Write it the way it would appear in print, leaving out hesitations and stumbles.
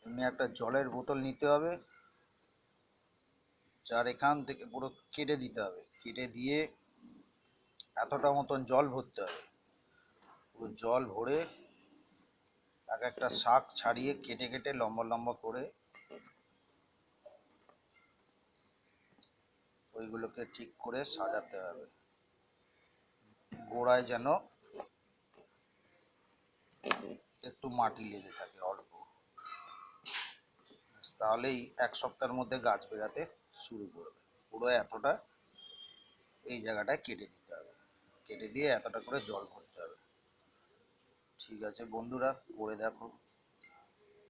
এমনি একটা জলের বোতল নিতে হবে, যার এখান থেকে পুরো কেটে দিতে হবে, কেটে দিয়ে এতটা মতন জল ভরতে হবে। পুরো জল ভরে এক একটা শাক ছাড়িয়ে কেটে কেটে লম্বা লম্বা করে ওইগুলোকে ঠিক করে সাজাতে হবে, গোড়ায় যেন একটু মাটি লেগে থাকে অল্প। তাহলেই এক সপ্তাহের মধ্যে গাছ বেরাতে শুরু করবে। পুরো এতটা এই জায়গাটায় কেটে দিতে হবে, কেটে দিয়ে এতটা করে জল ভরতে হবে। ঠিক আছে বন্ধুরা, করে দেখো।